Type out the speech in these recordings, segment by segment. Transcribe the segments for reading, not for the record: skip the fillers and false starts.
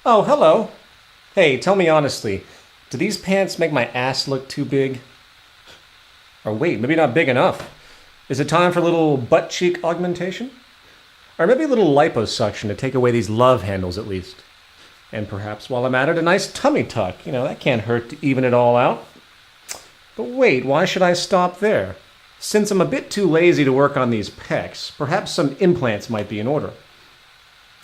Oh, hello. Hey, tell me honestly, do these pants make my ass look too big? Or wait, maybe not big enough. Is it time for a little butt cheek augmentation? Or maybe a little liposuction to take away these love handles at least. And perhaps while I'm at it, a nice tummy tuck. That can't hurt to even it all out. But wait, why should I stop there? Since I'm a bit too lazy to work on these pecs, perhaps some implants might be in order.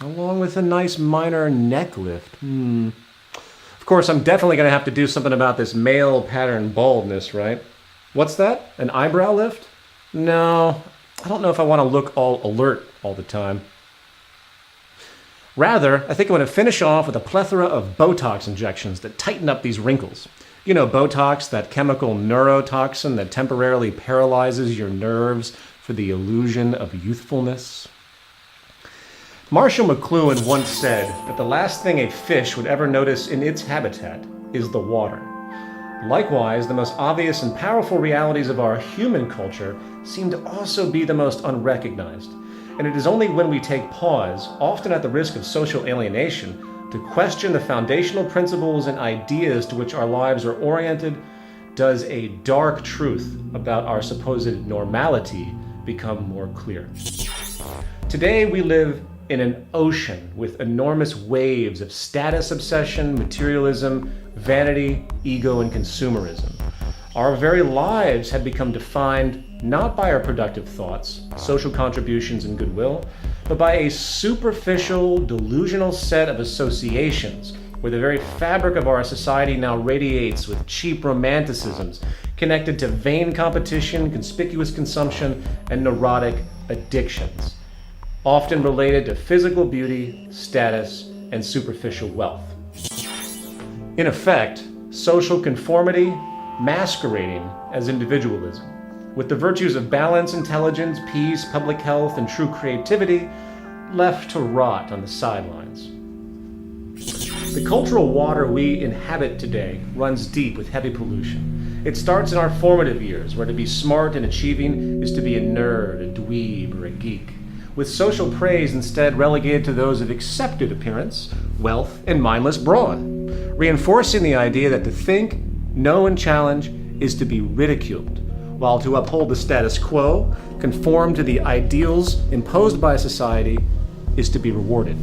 Along with a nice minor neck lift. Of course, I'm definitely going to have to do something about this male pattern baldness, right? What's that? An eyebrow lift? No, I don't know if I want to look all alert all the time. Rather, I think I'm going to finish off with a plethora of Botox injections that tighten up these wrinkles. You know, Botox, that chemical neurotoxin that temporarily paralyzes your nerves for the illusion of youthfulness. Marshall McLuhan once said that the last thing a fish would ever notice in its habitat is the water. Likewise, the most obvious and powerful realities of our human culture seem to also be the most unrecognized. And it is only when we take pause, often at the risk of social alienation, to question the foundational principles and ideas to which our lives are oriented, does a dark truth about our supposed normality become more clear. Today we live in an ocean with enormous waves of status obsession, materialism, vanity, ego, and consumerism. Our very lives have become defined not by our productive thoughts, social contributions, and goodwill, but by a superficial, delusional set of associations where the very fabric of our society now radiates with cheap romanticisms connected to vain competition, conspicuous consumption, and neurotic addictions, often related to physical beauty, status, and superficial wealth. In effect, social conformity masquerading as individualism, with the virtues of balance, intelligence, peace, public health, and true creativity left to rot on the sidelines. The cultural water we inhabit today runs deep with heavy pollution. It starts in our formative years, where to be smart and achieving is to be a nerd, a dweeb, or a geek, with social praise instead relegated to those of accepted appearance, wealth, and mindless brawn, reinforcing the idea that to think, know, and challenge is to be ridiculed, while to uphold the status quo, conform to the ideals imposed by society, is to be rewarded.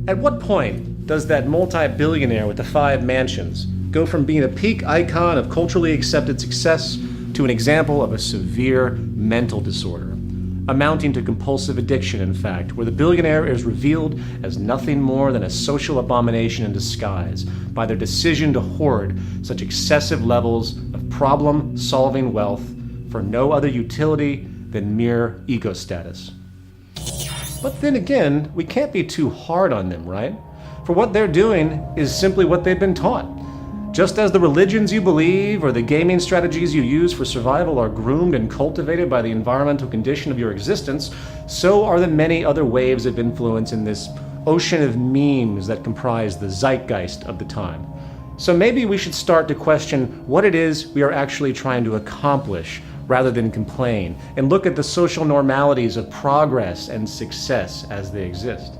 At what point does that multi-billionaire with the 5 mansions go from being a peak icon of culturally accepted success to an example of a severe mental disorder, amounting to compulsive addiction, in fact, where the billionaire is revealed as nothing more than a social abomination in disguise by their decision to hoard such excessive levels of problem-solving wealth for no other utility than mere ego status? But then again, we can't be too hard on them, right? For what they're doing is simply what they've been taught. Just as the religions you believe or the gaming strategies you use for survival are groomed and cultivated by the environmental condition of your existence, so are the many other waves of influence in this ocean of memes that comprise the zeitgeist of the time. So maybe we should start to question what it is we are actually trying to accomplish rather than complain, and look at the social normalities of progress and success as they exist.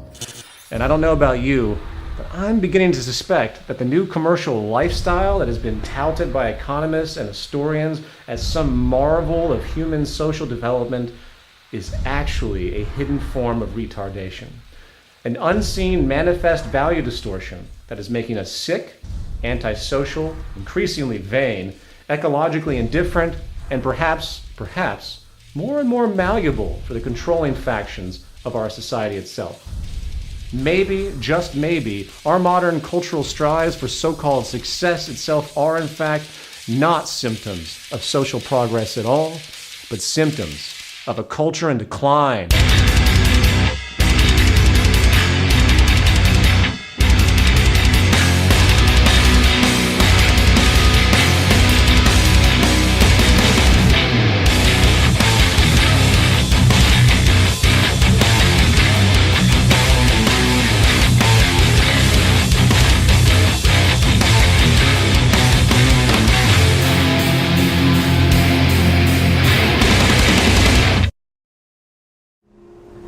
And I don't know about you, but I'm beginning to suspect that the new commercial lifestyle that has been touted by economists and historians as some marvel of human social development is actually a hidden form of retardation, an unseen manifest value distortion that is making us sick, antisocial, increasingly vain, ecologically indifferent, and perhaps more and more malleable for the controlling factions of our society itself. Maybe, just maybe, our modern cultural strives for so-called success itself are in fact not symptoms of social progress at all, but symptoms of a culture in decline.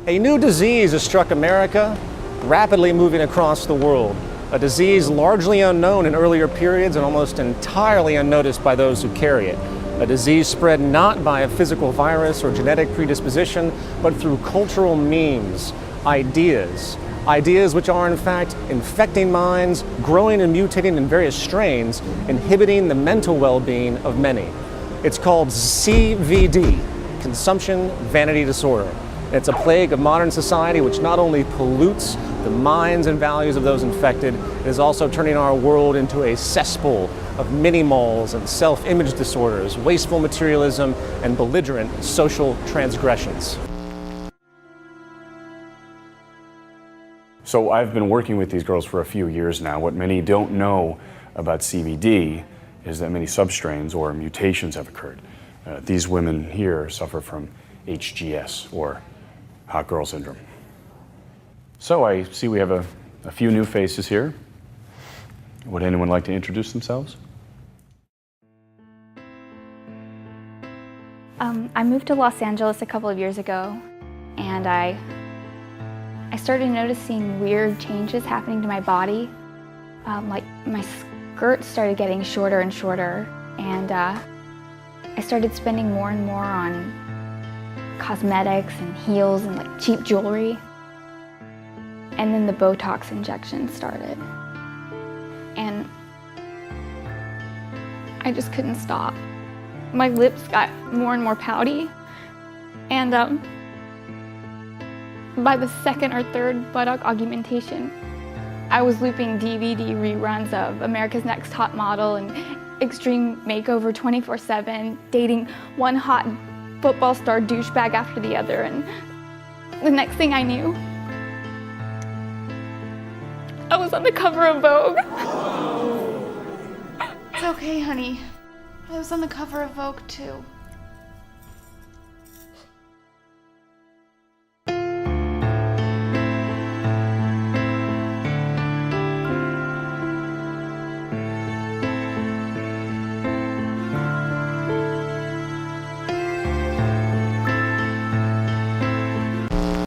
A new disease has struck America, rapidly moving across the world, a disease largely unknown in earlier periods and almost entirely unnoticed by those who carry it. A disease spread not by a physical virus or genetic predisposition, but through cultural memes, ideas which are in fact infecting minds, growing and mutating in various strains, inhibiting the mental well-being of many. It's called CVD, Consumption Vanity Disorder. It's a plague of modern society which not only pollutes the minds and values of those infected, it is also turning our world into a cesspool of mini-malls and self-image disorders, wasteful materialism, and belligerent social transgressions. So I've been working with these girls for a few years now. What many don't know about CVD is that many substrains or mutations have occurred. These women here suffer from HGS, or hot girl syndrome. So I see we have a few new faces here. Would anyone like to introduce themselves? I moved to Los Angeles a couple of years ago, and I started noticing weird changes happening to my body. Like my skirt started getting shorter and shorter, and I started spending more and more on cosmetics and heels and like cheap jewelry. And then the Botox injections started. And I just couldn't stop. My lips got more and more pouty. And by the second or third buttock augmentation, I was looping DVD reruns of America's Next Top Model and Extreme Makeover 24/7, dating one hot football star douchebag after the other. And the next thing I knew, I was on the cover of Vogue. It's okay, honey. I was on the cover of Vogue, too.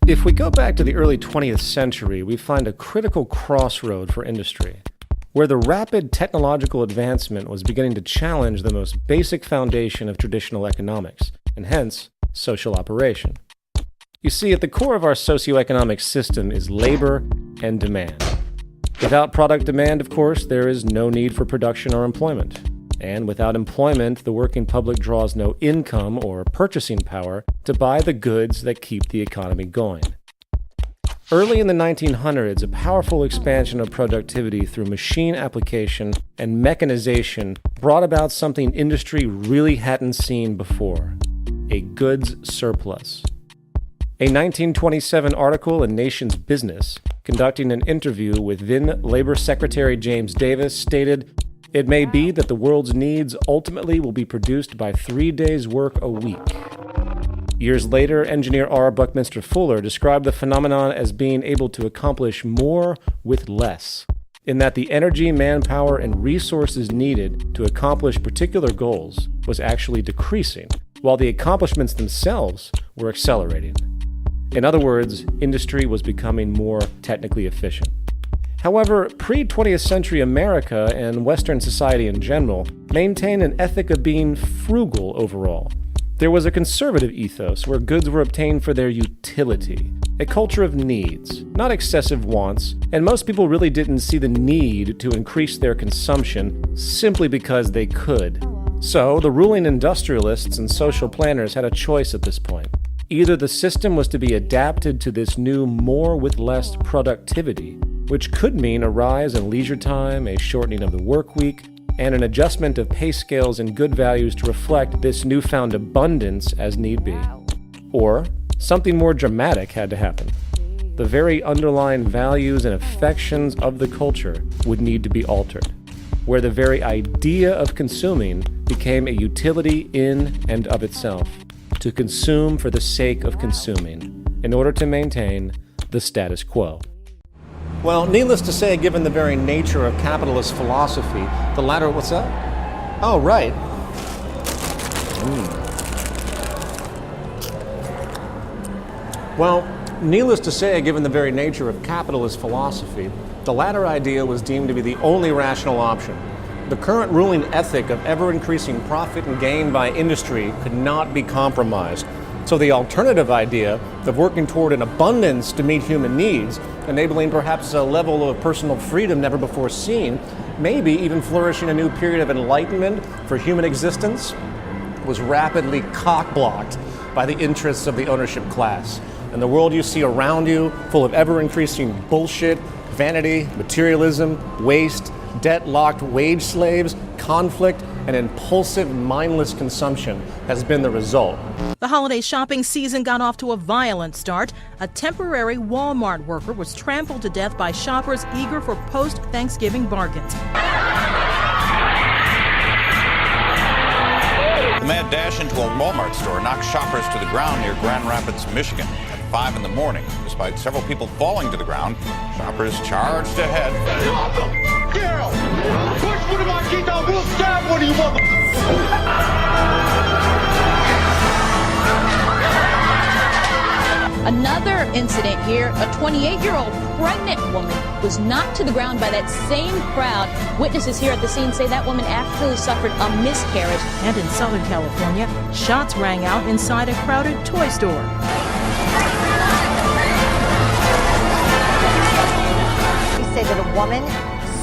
If we go back to the early 20th century, we find a critical crossroad for industry, where the rapid technological advancement was beginning to challenge the most basic foundation of traditional economics, and hence, social operation. You see, at the core of our socioeconomic system is labor and demand. Without product demand, of course, there is no need for production or employment. And without employment, the working public draws no income or purchasing power to buy the goods that keep the economy going. Early in the 1900s, a powerful expansion of productivity through machine application and mechanization brought about something industry really hadn't seen before: a goods surplus. A 1927 article in Nation's Business, conducting an interview with then Labor Secretary James Davis, stated, "It may be that the world's needs ultimately will be produced by 3 days' work a week." Years later, engineer R. Buckminster Fuller described the phenomenon as being able to accomplish more with less, in that the energy, manpower, and resources needed to accomplish particular goals was actually decreasing, while the accomplishments themselves were accelerating. In other words, industry was becoming more technically efficient. However, pre-20th century America and Western society in general maintained an ethic of being frugal overall. There was a conservative ethos where goods were obtained for their utility, a culture of needs, not excessive wants, and most people really didn't see the need to increase their consumption simply because they could. So, the ruling industrialists and social planners had a choice at this point. Either the system was to be adapted to this new more with less productivity, which could mean a rise in leisure time, a shortening of the work week, and an adjustment of pay scales and good values to reflect this newfound abundance as need be. Or something more dramatic had to happen. The very underlying values and affections of the culture would need to be altered, where the very idea of consuming became a utility in and of itself, to consume for the sake of consuming, in order to maintain the status quo. Well, needless to say, given the very nature of capitalist philosophy, the latter, what's that? Oh, right. Well, Needless to say, given the very nature of capitalist philosophy, the latter idea was deemed to be the only rational option. The current ruling ethic of ever-increasing profit and gain by industry could not be compromised. So the alternative idea of working toward an abundance to meet human needs, enabling perhaps a level of personal freedom never before seen, maybe even flourishing a new period of enlightenment for human existence, was rapidly cock-blocked by the interests of the ownership class. And the world you see around you, full of ever-increasing bullshit, vanity, materialism, waste, debt-locked wage slaves, conflict, and impulsive, mindless consumption has been the result. The holiday shopping season got off to a violent start. A temporary Walmart worker was trampled to death by shoppers eager for post-Thanksgiving bargains. The mad dash into a Walmart store knocked shoppers to the ground near Grand Rapids, Michigan at 5 in the morning. Despite several people falling to the ground, shoppers charged ahead. Push one of my kids out, we'll stab one of you mother... Another incident here, a 28-year-old pregnant woman was knocked to the ground by that same crowd. Witnesses here at the scene say that woman actually suffered a miscarriage. And in Southern California, shots rang out inside a crowded toy store. They say that a woman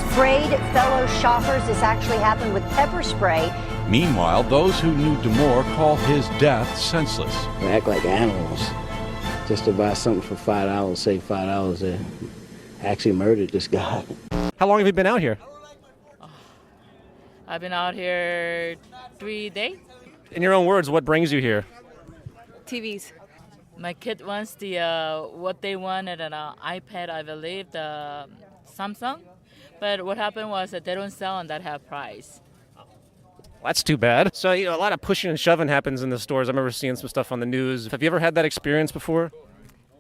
sprayed fellow shoppers. This actually happened with pepper spray. Meanwhile, those who knew Damore call his death senseless. They act like animals. Just to buy something for $5, save $5, they actually murdered this guy. How long have you been out here? I've been out here 3 days. In your own words, what brings you here? TVs. My kid wants the what they wanted an iPad, I believe, the Samsung. But what happened was that they don't sell on that half price. That's too bad. So, a lot of pushing and shoving happens in the stores. I remember seeing some stuff on the news. Have you ever had that experience before?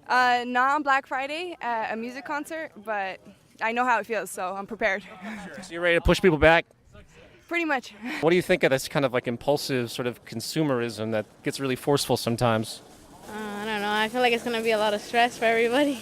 Not on Black Friday at a music concert, but I know how it feels, so I'm prepared. So you're ready to push people back? Pretty much. What do you think of this kind of like impulsive sort of consumerism that gets really forceful sometimes? I don't know. I feel like it's going to be a lot of stress for everybody.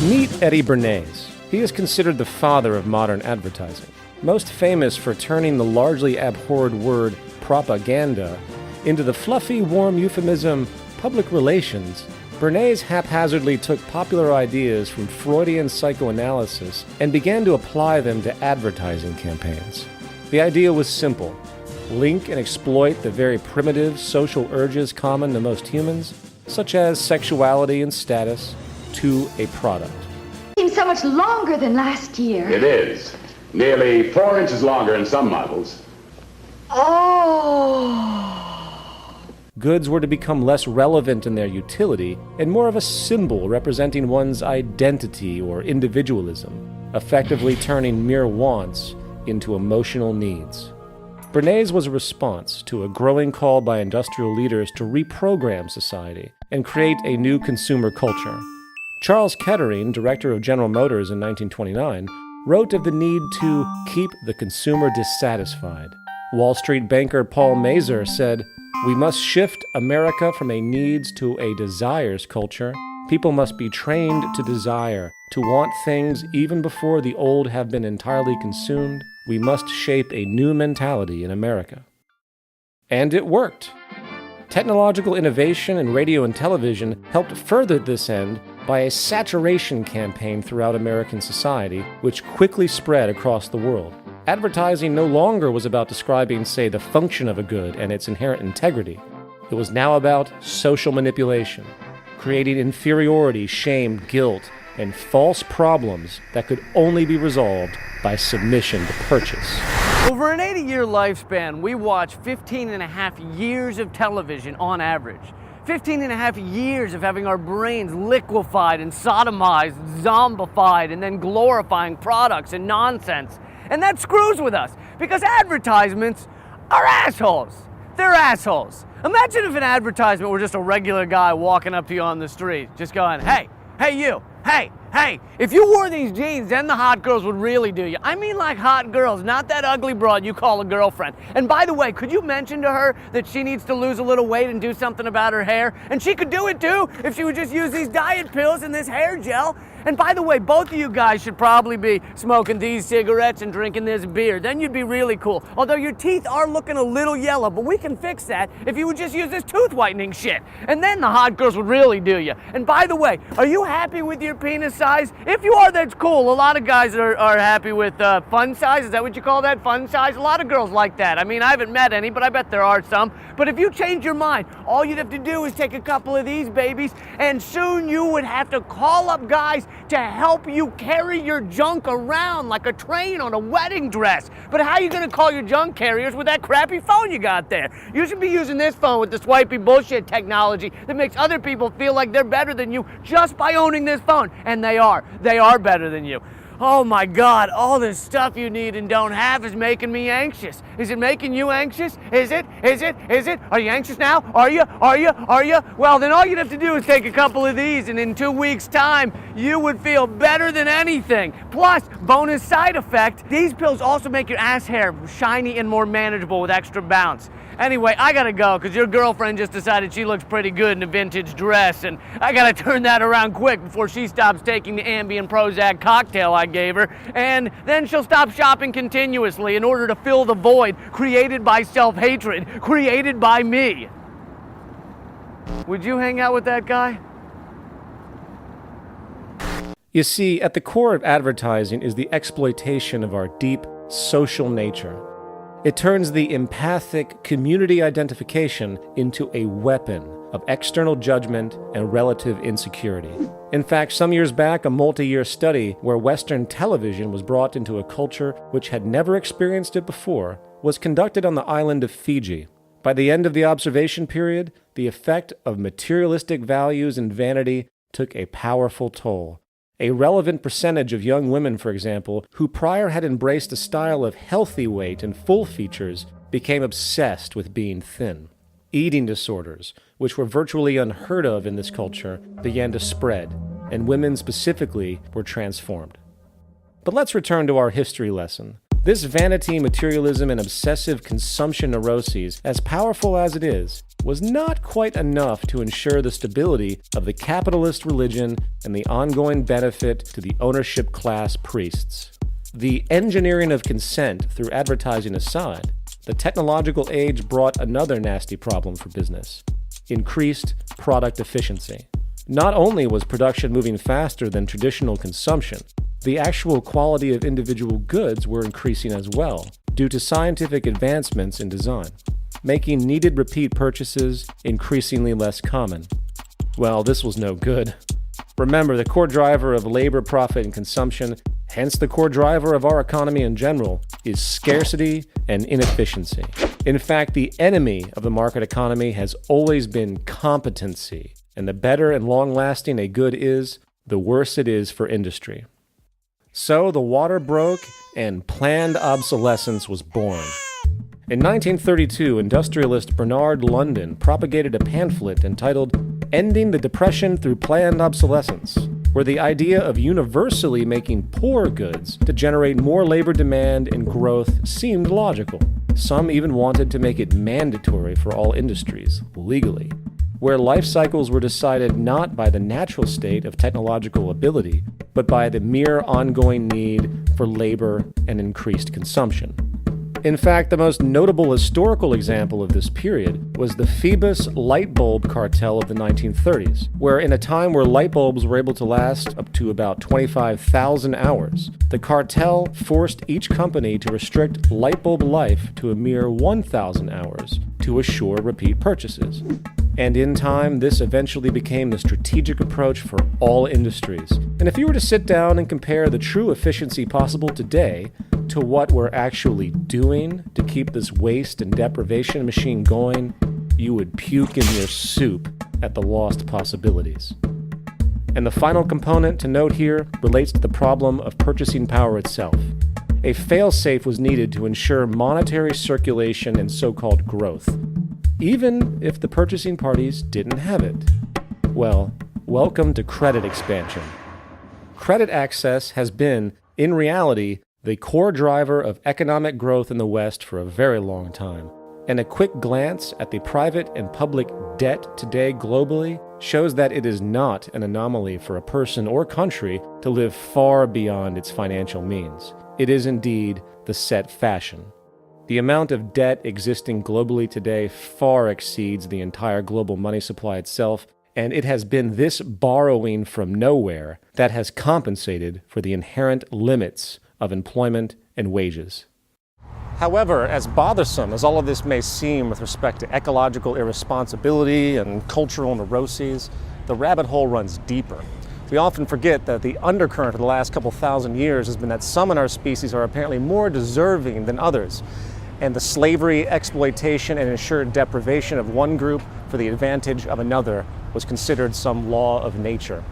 Meet Eddie Bernays. He is considered the father of modern advertising. Most famous for turning the largely abhorred word propaganda into the fluffy, warm euphemism public relations, Bernays haphazardly took popular ideas from Freudian psychoanalysis and began to apply them to advertising campaigns. The idea was simple: link and exploit the very primitive social urges common to most humans, such as sexuality and status, to a product. Seems so much longer than last year. It is. Nearly 4 inches longer in some models. Oh! Goods were to become less relevant in their utility and more of a symbol representing one's identity or individualism, effectively turning mere wants into emotional needs. Bernays was a response to a growing call by industrial leaders to reprogram society and create a new consumer culture. Charles Kettering, director of General Motors in 1929, wrote of the need to keep the consumer dissatisfied. Wall Street banker Paul Mazur said, "We must shift America from a needs to a desires culture. People must be trained to desire, to want things even before the old have been entirely consumed. We must shape a new mentality in America." And it worked. Technological innovation in radio and television helped further this end by a saturation campaign throughout American society, which quickly spread across the world. Advertising no longer was about describing, say, the function of a good and its inherent integrity. It was now about social manipulation, creating inferiority, shame, guilt, and false problems that could only be resolved by submission to purchase. Over an 80-year lifespan, we watch 15 and a half years of television on average. 15 and a half years of having our brains liquefied and sodomized, zombified, and then glorifying products and nonsense. And that screws with us, because advertisements are assholes. They're assholes. Imagine if an advertisement were just a regular guy walking up to you on the street, just going, hey you, hey, Hey, if you wore these jeans, then the hot girls would really do you. I mean like hot girls, not that ugly broad you call a girlfriend. And by the way, could you mention to her that she needs to lose a little weight and do something about her hair? And she could do it too if she would just use these diet pills and this hair gel. And by the way, both of you guys should probably be smoking these cigarettes and drinking this beer. Then you'd be really cool. Although your teeth are looking a little yellow, but we can fix that if you would just use this tooth whitening shit. And then the hot girls would really do you. And by the way, are you happy with your penis size? If you are, that's cool. A lot of guys are happy with fun size. Is that what you call that? Fun size? A lot of girls like that. I mean, I haven't met any, but I bet there are some. But if you change your mind, all you'd have to do is take a couple of these babies, and soon you would have to call up guys to help you carry your junk around like a train on a wedding dress. But how are you gonna call your junk carriers with that crappy phone you got there? You should be using this phone with the swipey bullshit technology that makes other people feel like they're better than you just by owning this phone. And they are better than you. Oh my God, all this stuff you need and don't have is making me anxious. Is it making you anxious? Is it? Are you anxious now? Are you? Well, then all you'd have to do is take a couple of these, and in 2 weeks' time, you would feel better than anything. Plus, bonus side effect, these pills also make your ass hair shiny and more manageable with extra bounce. Anyway, I gotta go, because your girlfriend just decided she looks pretty good in a vintage dress, and I gotta turn that around quick before she stops taking the Ambien Prozac cocktail I gave her, and then she'll stop shopping continuously in order to fill the void created by self-hatred, created by me. Would you hang out with that guy? You see, at the core of advertising is the exploitation of our deep social nature. It turns the empathic community identification into a weapon of external judgment and relative insecurity. In fact, some years back, a multi-year study where Western television was brought into a culture which had never experienced it before was conducted on the island of Fiji. By the end of the observation period, the effect of materialistic values and vanity took a powerful toll. A relevant percentage of young women, for example, who prior had embraced a style of healthy weight and full features, became obsessed with being thin. Eating disorders, which were virtually unheard of in this culture, began to spread, and women specifically were transformed. But let's return to our history lesson. This vanity, materialism, and obsessive consumption neuroses, as powerful as it is, was not quite enough to ensure the stability of the capitalist religion and the ongoing benefit to the ownership class priests. The engineering of consent through advertising aside, the technological age brought another nasty problem for business: increased product efficiency. Not only was production moving faster than traditional consumption, the actual quality of individual goods were increasing as well, due to scientific advancements in design, making needed repeat purchases increasingly less common. Well, this was no good. Remember, the core driver of labor, profit, and consumption, hence the core driver of our economy in general, is scarcity and inefficiency. In fact, the enemy of the market economy has always been competency, and the better and long-lasting a good is, the worse it is for industry. So the water broke and planned obsolescence was born. In 1932, industrialist Bernard London propagated a pamphlet entitled "Ending the Depression Through Planned Obsolescence," where the idea of universally making poor goods to generate more labor demand and growth seemed logical. Some even wanted to make it mandatory for all industries, legally, where life cycles were decided not by the natural state of technological ability, but by the mere ongoing need for labor and increased consumption. In fact, the most notable historical example of this period was the Phoebus light bulb cartel of the 1930s, where in a time where light bulbs were able to last up to about 25,000 hours, the cartel forced each company to restrict light bulb life to a mere 1,000 hours to assure repeat purchases. And in time, this eventually became the strategic approach for all industries. And if you were to sit down and compare the true efficiency possible today to what we're actually doing to keep this waste and deprivation machine going, you would puke in your soup at the lost possibilities. And the final component to note here relates to the problem of purchasing power itself. A fail-safe was needed to ensure monetary circulation and so-called growth, even if the purchasing parties didn't have it. Well, welcome to credit expansion. credit access has been, in reality, the core driver of economic growth in the West for a very long time. And a quick glance at the private and public debt today globally shows that it is not an anomaly for a person or country to live far beyond its financial means. It is indeed the set fashion. The amount of debt existing globally today far exceeds the entire global money supply itself, and it has been this borrowing from nowhere that has compensated for the inherent limits of employment and wages. However, as bothersome as all of this may seem with respect to ecological irresponsibility and cultural neuroses, the rabbit hole runs deeper. We often forget that the undercurrent of the last couple thousand years has been that some in our species are apparently more deserving than others, and the slavery, exploitation, and ensured deprivation of one group for the advantage of another was considered some law of nature.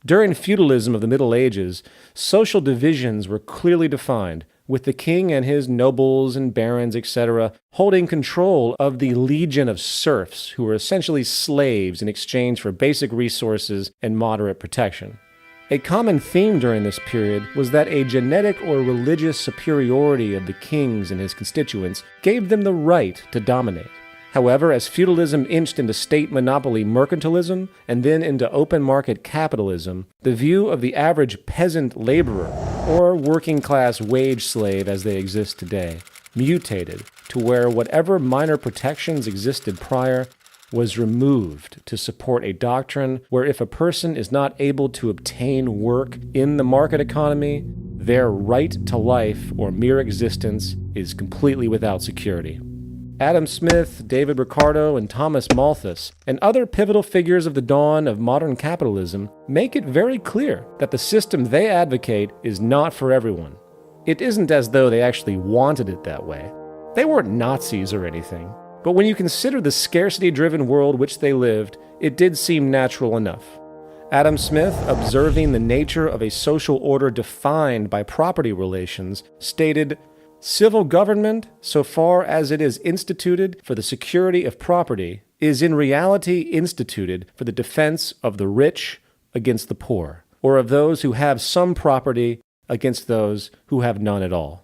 During feudalism of the Middle Ages, social divisions were clearly defined, with the king and his nobles and barons, etc., holding control of the legion of serfs who were essentially slaves in exchange for basic resources and moderate protection. A common theme during this period was that a genetic or religious superiority of the kings and his constituents gave them the right to dominate. However, as feudalism inched into state monopoly mercantilism and then into open market capitalism, the view of the average peasant laborer, or working class wage slave as they exist today, mutated to where whatever minor protections existed prior was removed to support a doctrine where if a person is not able to obtain work in the market economy, their right to life or mere existence is completely without security. Adam Smith, David Ricardo, and Thomas Malthus, and other pivotal figures of the dawn of modern capitalism, make it very clear that the system they advocate is not for everyone. It isn't as though they actually wanted it that way. They weren't Nazis or anything. But when you consider the scarcity-driven world which they lived, it did seem natural enough. Adam Smith, observing the nature of a social order defined by property relations, stated, "Civil government, so far as it is instituted for the security of property, is in reality instituted for the defense of the rich against the poor, or of those who have some property against those who have none at all."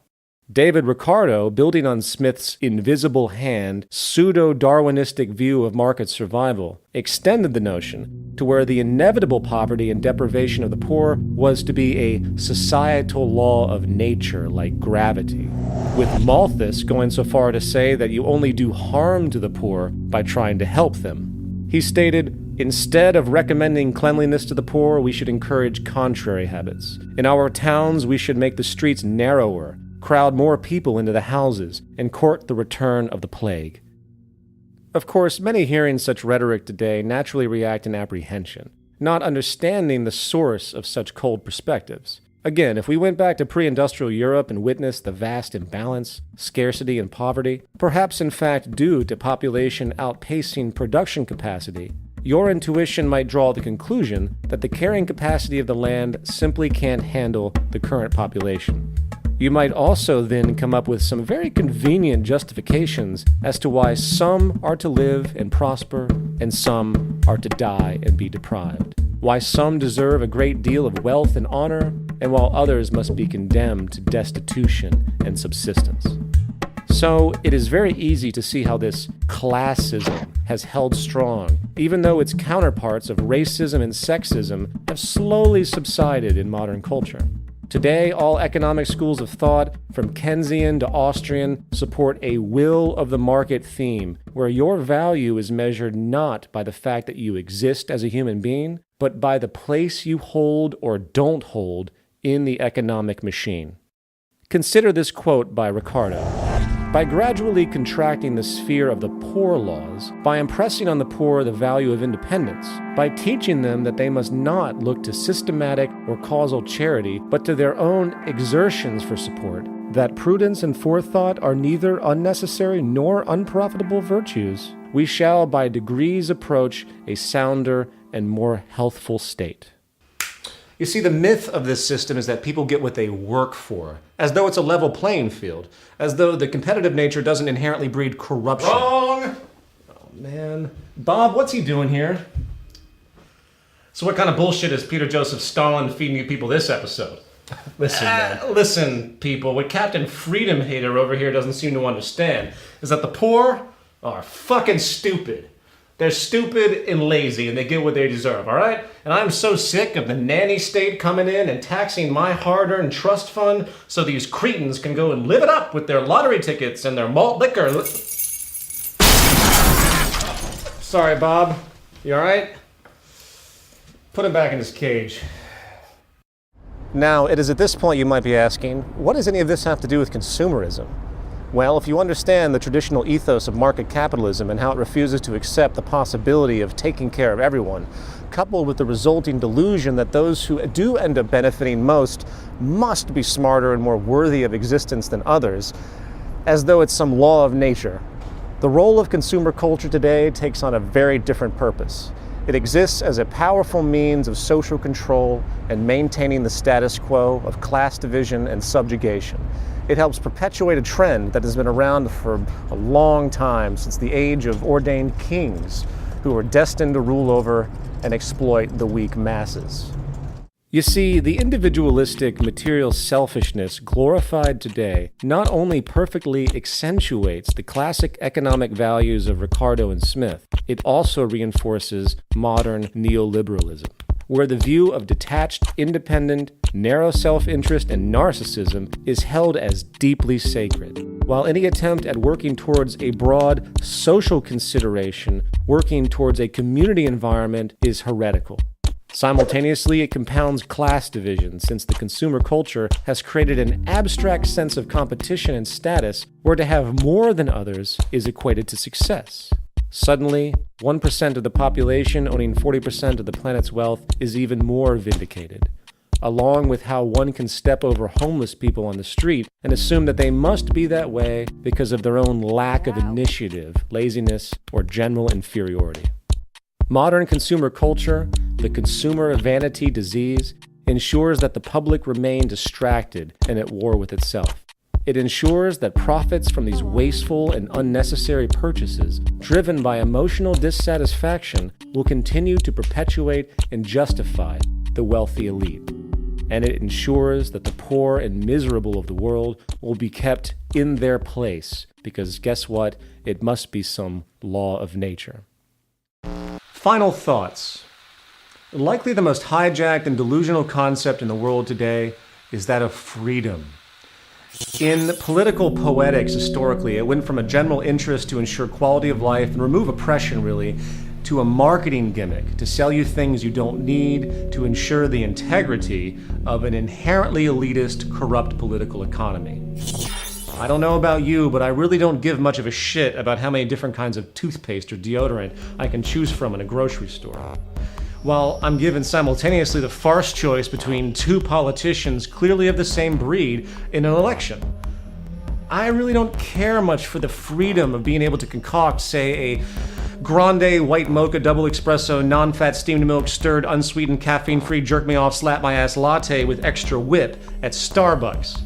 David Ricardo, building on Smith's invisible hand, pseudo-Darwinistic view of market survival, extended the notion to where the inevitable poverty and deprivation of the poor was to be a societal law of nature like gravity, with Malthus going so far to say that you only do harm to the poor by trying to help them. He stated, "Instead of recommending cleanliness to the poor, we should encourage contrary habits. In our towns, we should make the streets narrower, crowd more people into the houses, and court the return of the plague." Of course, many hearing such rhetoric today naturally react in apprehension, not understanding the source of such cold perspectives. Again, if we went back to pre-industrial Europe and witnessed the vast imbalance, scarcity, and poverty, perhaps in fact due to population outpacing production capacity, your intuition might draw the conclusion that the carrying capacity of the land simply can't handle the current population. You might also then come up with some very convenient justifications as to why some are to live and prosper and some are to die and be deprived. Why some deserve a great deal of wealth and honor, and while others must be condemned to destitution and subsistence. So it is very easy to see how this classism has held strong, even though its counterparts of racism and sexism have slowly subsided in modern culture. Today, all economic schools of thought, from Keynesian to Austrian, support a will of the market theme, where your value is measured not by the fact that you exist as a human being, but by the place you hold or don't hold in the economic machine. Consider this quote by Ricardo. "By gradually contracting the sphere of the poor laws, by impressing on the poor the value of independence, by teaching them that they must not look to systematic or causal charity, but to their own exertions for support, that prudence and forethought are neither unnecessary nor unprofitable virtues, we shall by degrees approach a sounder and more healthful state." You see, the myth of this system is that people get what they work for, as though it's a level playing field, as though the competitive nature doesn't inherently breed corruption. Wrong! Oh, man. Bob, what's he doing here? So what kind of bullshit is Peter Joseph Stalin feeding you people this episode? Listen, man. Listen, people. What Captain Freedom Hater over here doesn't seem to understand is that the poor are fucking stupid. They're stupid and lazy, and they get what they deserve, all right? And I'm so sick of the nanny state coming in and taxing my hard-earned trust fund so these cretins can go and live it up with their lottery tickets and their malt liquor. Sorry, Bob. You all right? Put him back in his cage. Now, it is at this point you might be asking, what does any of this have to do with consumerism? Well, if you understand the traditional ethos of market capitalism and how it refuses to accept the possibility of taking care of everyone, coupled with the resulting delusion that those who do end up benefiting most must be smarter and more worthy of existence than others, as though it's some law of nature, the role of consumer culture today takes on a very different purpose. It exists as a powerful means of social control and maintaining the status quo of class division and subjugation. It helps perpetuate a trend that has been around for a long time, since the age of ordained kings who were destined to rule over and exploit the weak masses. You see, the individualistic material selfishness glorified today not only perfectly accentuates the classic economic values of Ricardo and Smith, it also reinforces modern neoliberalism, where the view of detached, independent, narrow self-interest and narcissism is held as deeply sacred, while any attempt at working towards a broad social consideration, working towards a community environment, is heretical. Simultaneously, it compounds class division, since the consumer culture has created an abstract sense of competition and status where to have more than others is equated to success. Suddenly, 1% of the population owning 40% of the planet's wealth is even more vindicated, along with how one can step over homeless people on the street and assume that they must be that way because of their own lack of initiative, laziness, or general inferiority. Modern consumer culture, the consumer vanity disease, ensures that the public remain distracted and at war with itself. It ensures that profits from these wasteful and unnecessary purchases, driven by emotional dissatisfaction, will continue to perpetuate and justify the wealthy elite. And it ensures that the poor and miserable of the world will be kept in their place, because guess what? It must be some law of nature. Final thoughts. Likely the most hijacked and delusional concept in the world today is that of freedom. In political poetics, historically, it went from a general interest to ensure quality of life and remove oppression, really, to a marketing gimmick to sell you things you don't need to ensure the integrity of an inherently elitist, corrupt political economy. I don't know about you, but I really don't give much of a shit about how many different kinds of toothpaste or deodorant I can choose from in a grocery store. While I'm given simultaneously the farce choice between two politicians clearly of the same breed in an election. I really don't care much for the freedom of being able to concoct, say, a grande white mocha double espresso non-fat steamed milk stirred unsweetened caffeine-free jerk me off slap my ass latte with extra whip at Starbucks.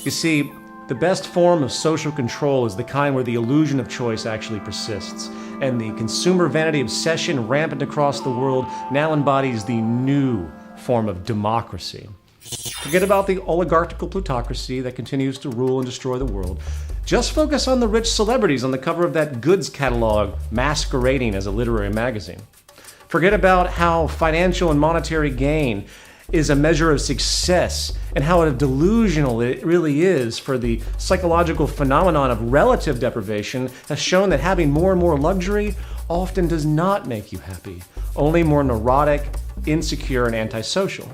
You see, the best form of social control is the kind where the illusion of choice actually persists, and the consumer vanity obsession rampant across the world now embodies the new form of democracy. Forget about the oligarchical plutocracy that continues to rule and destroy the world. Just focus on the rich celebrities on the cover of that goods catalog masquerading as a literary magazine. Forget about how financial and monetary gain is a measure of success and how delusional it really is, for the psychological phenomenon of relative deprivation has shown that having more and more luxury often does not make you happy, only more neurotic, insecure, and antisocial.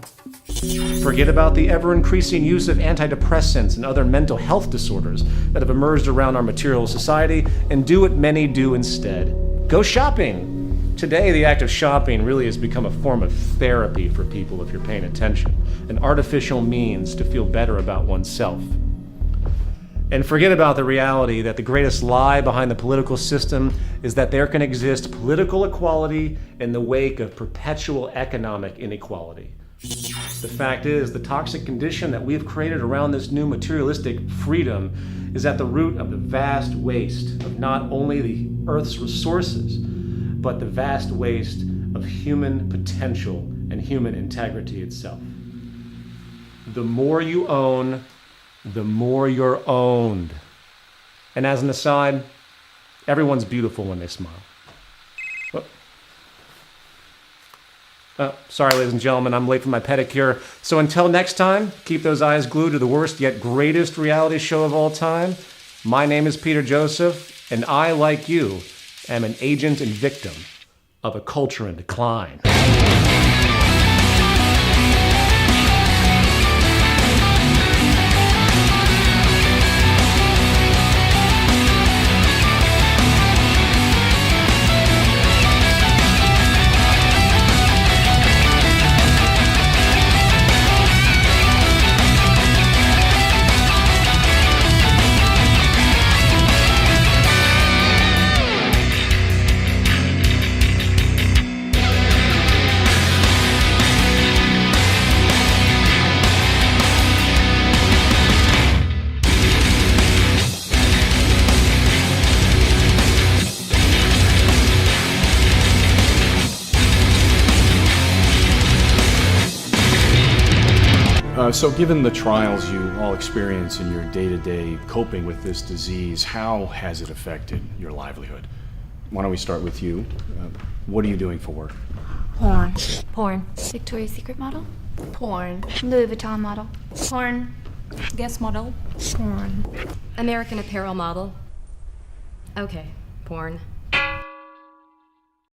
Forget about the ever-increasing use of antidepressants and other mental health disorders that have emerged around our material society, and do what many do instead. Go shopping! Today, the act of shopping really has become a form of therapy for people if you're paying attention, an artificial means to feel better about oneself. And forget about the reality that the greatest lie behind the political system is that there can exist political equality in the wake of perpetual economic inequality. The fact is, the toxic condition that we have created around this new materialistic freedom is at the root of the vast waste of not only the Earth's resources, but the vast waste of human potential and human integrity itself. The more you own, the more you're owned. And as an aside, everyone's beautiful when they smile. Sorry, ladies and gentlemen, I'm late for my pedicure. So until next time, keep those eyes glued to the worst yet greatest reality show of all time. My name is Peter Joseph, and I, like you, am an agent and victim of a culture in decline. So given the trials you all experience in your day-to-day coping with this disease, how has it affected your livelihood? Why don't we start with you? What are you doing for work? Porn. Porn. Victoria's Secret model. Porn. Louis Vuitton model. Porn. Guest model. Porn. American Apparel model. Okay, porn.